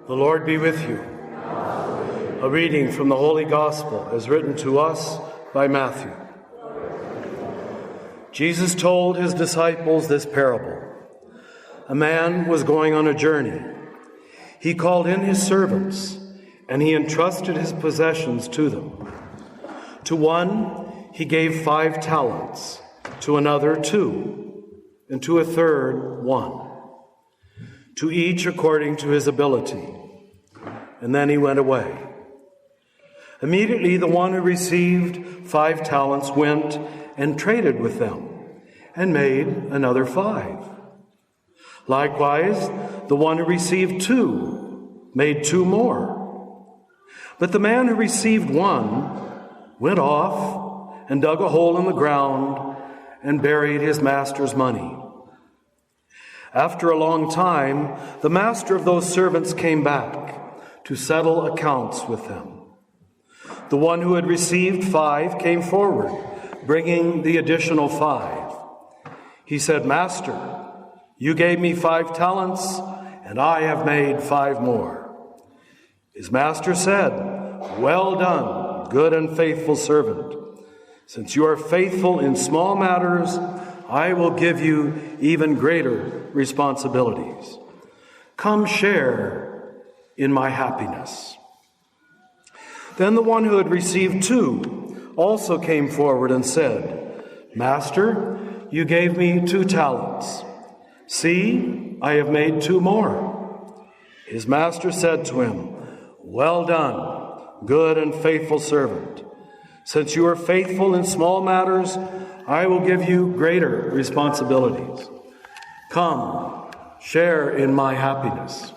The Lord be with you. A reading from the Holy Gospel as written to us by Matthew. Jesus told his disciples this parable. A man was going on a journey. He called in his servants, and he entrusted his possessions to them. To one he gave 5 talents, to another 2, and to a third 1. To each according to his ability. And then he went away. Immediately the one who received 5 talents went and traded with them and made another 5. Likewise, the one who received 2 made 2 more. But the man who received 1 went off and dug a hole in the ground and buried his master's money. After a long time, the master of those servants came back to settle accounts with them. The one who had received 5 came forward, bringing the additional 5. He said, "Master, you gave me 5 talents, and I have made 5 more." His master said, "Well done, good and faithful servant. Since you are faithful in small matters, I will give you even greater responsibilities. Come share in my happiness." Then the one who had received 2 also came forward and said, "Master, you gave me 2 talents. See, I have made 2 more." His master said to him, "Well done, good and faithful servant. Since you are faithful in small matters, I will give you greater responsibilities. Come, share in my happiness."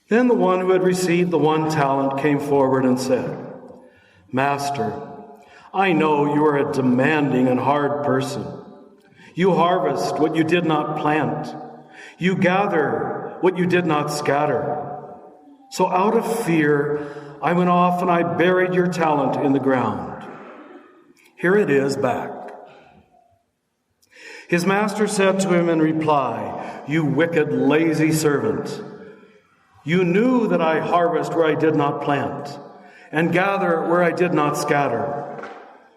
Then the one who had received the 1 talent came forward and said, "Master, I know you are a demanding and hard person. You harvest what you did not plant. You gather what you did not scatter. So out of fear, I went off and I buried your talent in the ground. Here it is back." His master said to him in reply, "You wicked, lazy servant. You knew that I harvest where I did not plant and gather where I did not scatter.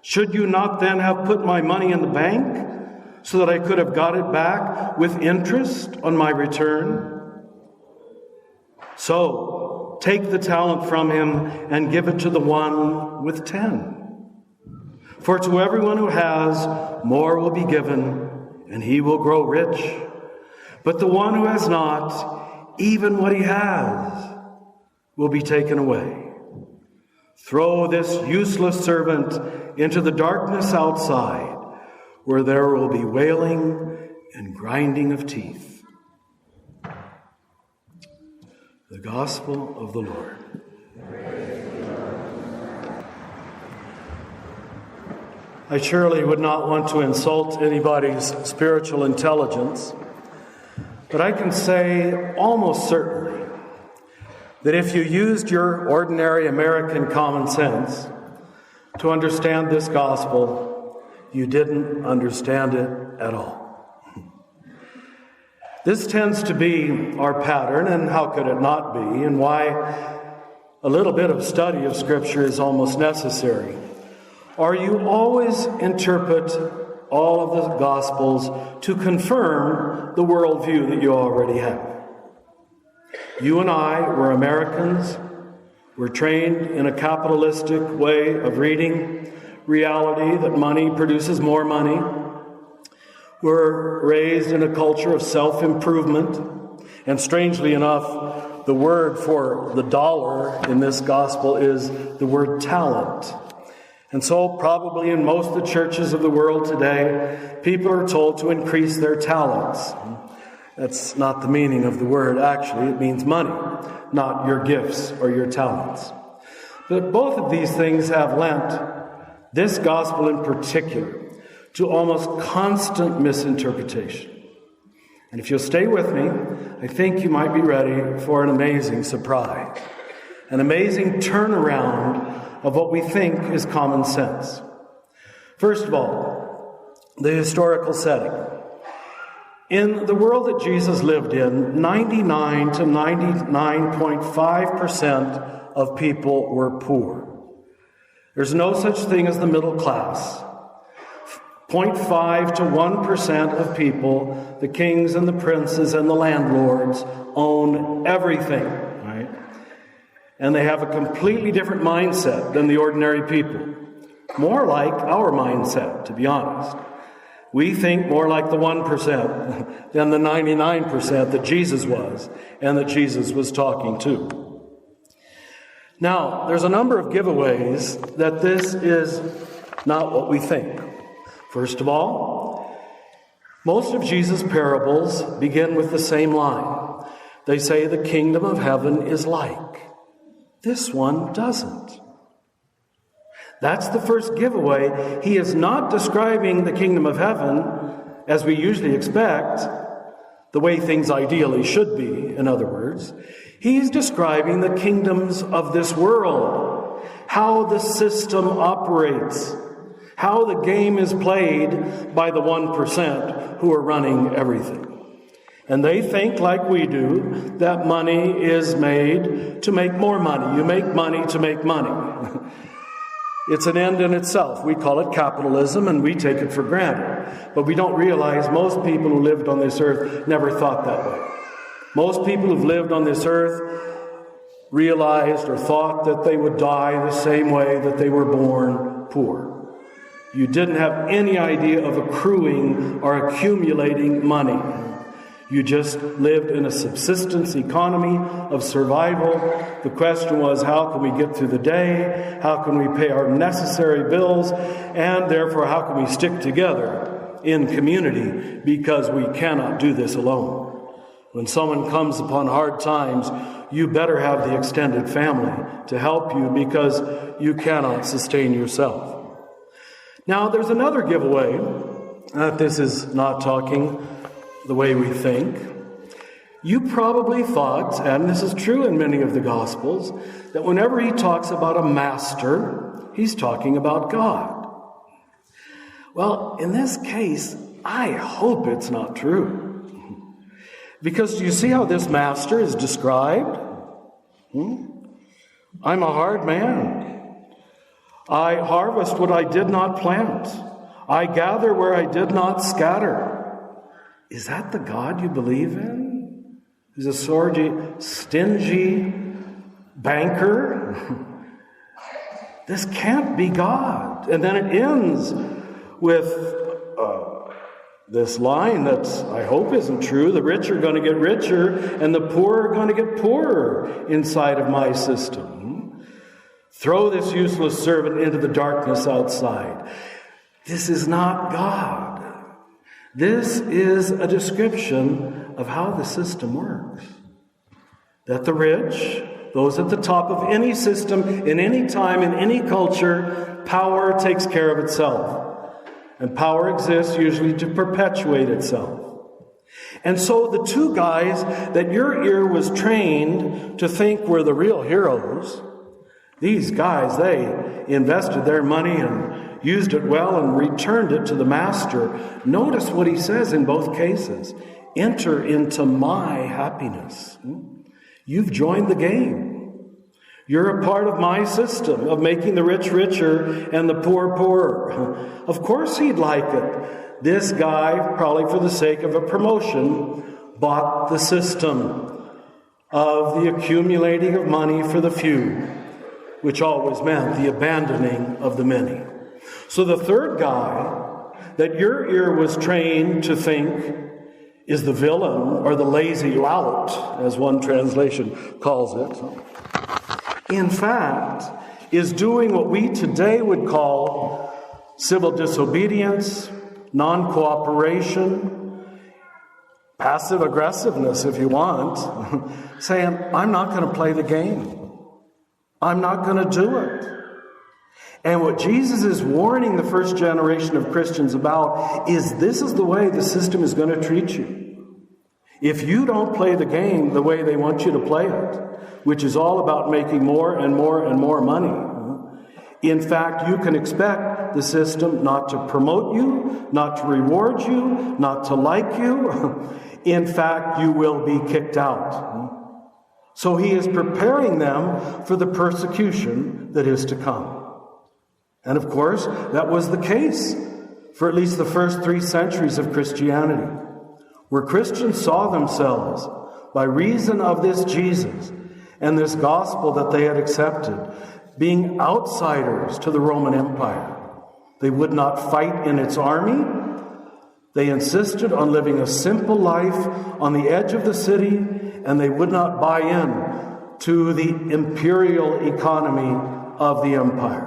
Should you not then have put my money in the bank so that I could have got it back with interest on my return? So take the talent from him and give it to the one with 10. For to everyone who has, more will be given, and he will grow rich. But the one who has not, even what he has, will be taken away. Throw this useless servant into the darkness outside, where there will be wailing and grinding of teeth." The Gospel of the Lord. I surely would not want to insult anybody's spiritual intelligence, but I can say almost certainly that if you used your ordinary American common sense to understand this gospel, you didn't understand it at all. This tends to be our pattern, and how could it not be, and why a little bit of study of Scripture is almost necessary. Or you always interpret all of the Gospels to confirm the worldview that you already have. You and I were Americans. We're trained in a capitalistic way of reading reality, that money produces more money. We're raised in a culture of self-improvement. And strangely enough, the word for the dollar in this gospel is the word talent. And so probably in most of the churches of the world today, people are told to increase their talents. That's not the meaning of the word, actually. It means money, not your gifts or your talents. But both of these things have lent this gospel in particular to almost constant misinterpretation. And if you'll stay with me, I think you might be ready for an amazing surprise, an amazing turnaround of what we think is common sense. First of all, the historical setting. In the world that Jesus lived in, 99 to 99.5% of people were poor. There's no such thing as the middle class. 0.5 to 1% of people, the kings and the princes and the landlords, own everything, right? And they have a completely different mindset than the ordinary people. More like our mindset, to be honest. We think more like the 1% than the 99% that Jesus was and that Jesus was talking to. Now, there's a number of giveaways that this is not what we think. First of all, most of Jesus' parables begin with the same line. They say the kingdom of heaven is like. This one doesn't. That's the first giveaway. He is not describing the kingdom of heaven as we usually expect, the way things ideally should be, in other words. He's describing the kingdoms of this world, how the system operates, how the game is played by the 1% who are running everything. And they think, like we do, that money is made to make more money. You make money to make money. It's an end in itself. We call it capitalism, and we take it for granted. But we don't realize most people who lived on this earth never thought that way. Most people who've lived on this earth realized or thought that they would die the same way that they were born poor. You didn't have any idea of accruing or accumulating money. You just lived in a subsistence economy of survival. The question was, how can we get through the day? How can we pay our necessary bills? And therefore, how can we stick together in community? Because we cannot do this alone. When someone comes upon hard times, you better have the extended family to help you because you cannot sustain yourself. Now, there's another giveaway that this is not talking the way we think. You probably thought, and this is true in many of the Gospels, that whenever he talks about a master, he's talking about God. Well, in this case, I hope it's not true. Because do you see how this master is described? I'm a hard man. I harvest what I did not plant. I gather where I did not scatter. Is that the God you believe in? Who's a stingy banker? This can't be God. And then it ends with this line that I hope isn't true. The rich are going to get richer and the poor are going to get poorer inside of my system. Throw this useless servant into the darkness outside. This is not God. This is a description of how the system works. That the rich, those at the top of any system, in any time, in any culture, power takes care of itself. And power exists usually to perpetuate itself. And so the two guys that your ear was trained to think were the real heroes, these guys, they invested their money and used it well and returned it to the master. Notice what he says in both cases. Enter into my happiness. You've joined the game. You're a part of my system of making the rich richer and the poor poorer. Of course he'd like it. This guy, probably for the sake of a promotion, bought the system of the accumulating of money for the few, which always meant the abandoning of the many. So the third guy that your ear was trained to think is the villain or the lazy lout, as one translation calls it, in fact, is doing what we today would call civil disobedience, non-cooperation, passive aggressiveness, if you want, saying, I'm not going to play the game. I'm not going to do it. And what Jesus is warning the first generation of Christians about is this is the way the system is going to treat you. If you don't play the game the way they want you to play it, which is all about making more and more and more money, in fact, you can expect the system not to promote you, not to reward you, not to like you. In fact, you will be kicked out. So he is preparing them for the persecution that is to come. And of course, that was the case for at least the first 3 centuries of Christianity, where Christians saw themselves, by reason of this Jesus and this gospel that they had accepted, being outsiders to the Roman Empire. They would not fight in its army. They insisted on living a simple life on the edge of the city, and they would not buy in to the imperial economy of the empire.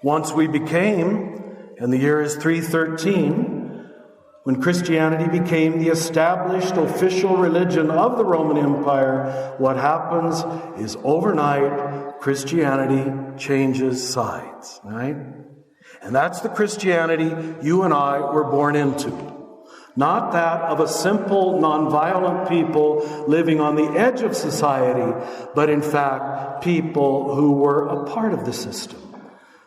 Once we became, and the year is 313, when Christianity became the established official religion of the Roman Empire, what happens is overnight, Christianity changes sides, right? And that's the Christianity you and I were born into. Not that of a simple, nonviolent people living on the edge of society, but in fact, people who were a part of the system.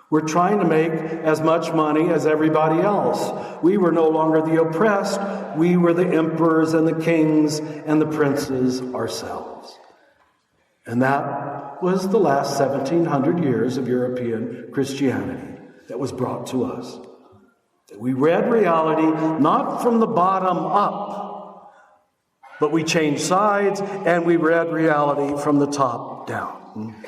We're trying to make as much money as everybody else. We were no longer the oppressed. We were the emperors and the kings and the princes ourselves. And that was the last 1700 years of European Christianity that was brought to us. We read reality not from the bottom up, but we changed sides and we read reality from the top down.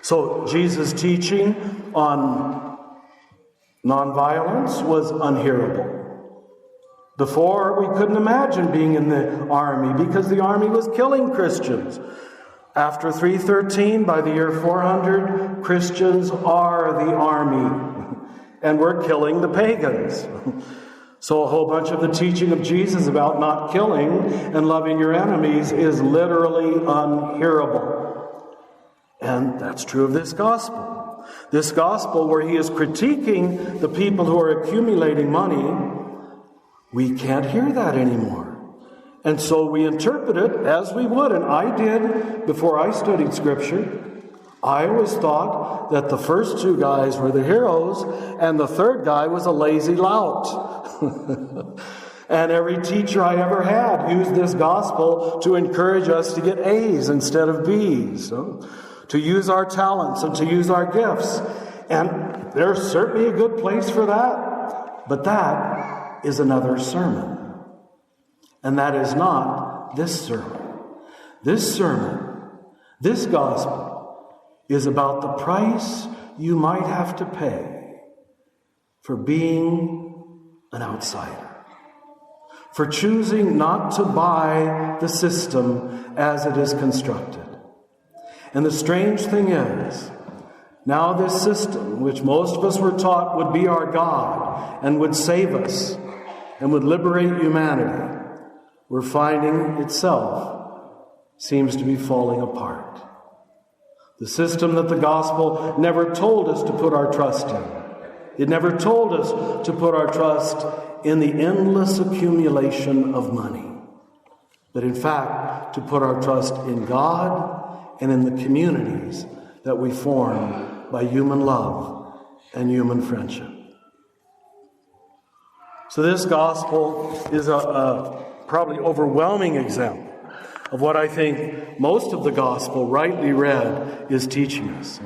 So Jesus' teaching on nonviolence was unhearable. Before, we couldn't imagine being in the army because the army was killing Christians. After 313, by the year 400, Christians are the army, and we're killing the pagans. So a whole bunch of the teaching of Jesus about not killing and loving your enemies is literally unhearable. And that's true of this gospel. This gospel where he is critiquing the people who are accumulating money, we can't hear that anymore. And so we interpret it as we would, and I did before I studied Scripture. I always thought that the first 2 guys were the heroes, and the third guy was a lazy lout. And every teacher I ever had used this gospel to encourage us to get A's instead of B's, to use our talents and to use our gifts. And there's certainly a good place for that. But that is another sermon. And that is not this sermon. This sermon, this gospel, is about the price you might have to pay for being an outsider, for choosing not to buy the system as it is constructed. And the strange thing is, now this system, which most of us were taught would be our God and would save us and would liberate humanity, we're finding itself seems to be falling apart. The system that the gospel never told us to put our trust in. It never told us to put our trust in the endless accumulation of money, but in fact, to put our trust in God and in the communities that we form by human love and human friendship. So this gospel is a probably overwhelming example of what I think most of the gospel, rightly read, is teaching us.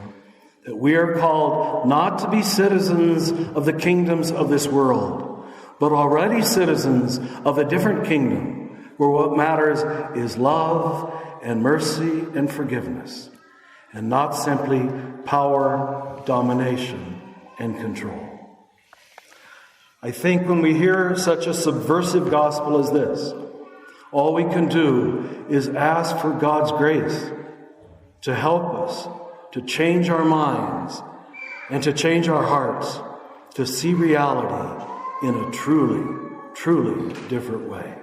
That we are called not to be citizens of the kingdoms of this world, but already citizens of a different kingdom, where what matters is love and mercy and forgiveness, and not simply power, domination, and control. I think when we hear such a subversive gospel as this, all we can do is ask for God's grace to help us to change our minds and to change our hearts to see reality in a truly, truly different way.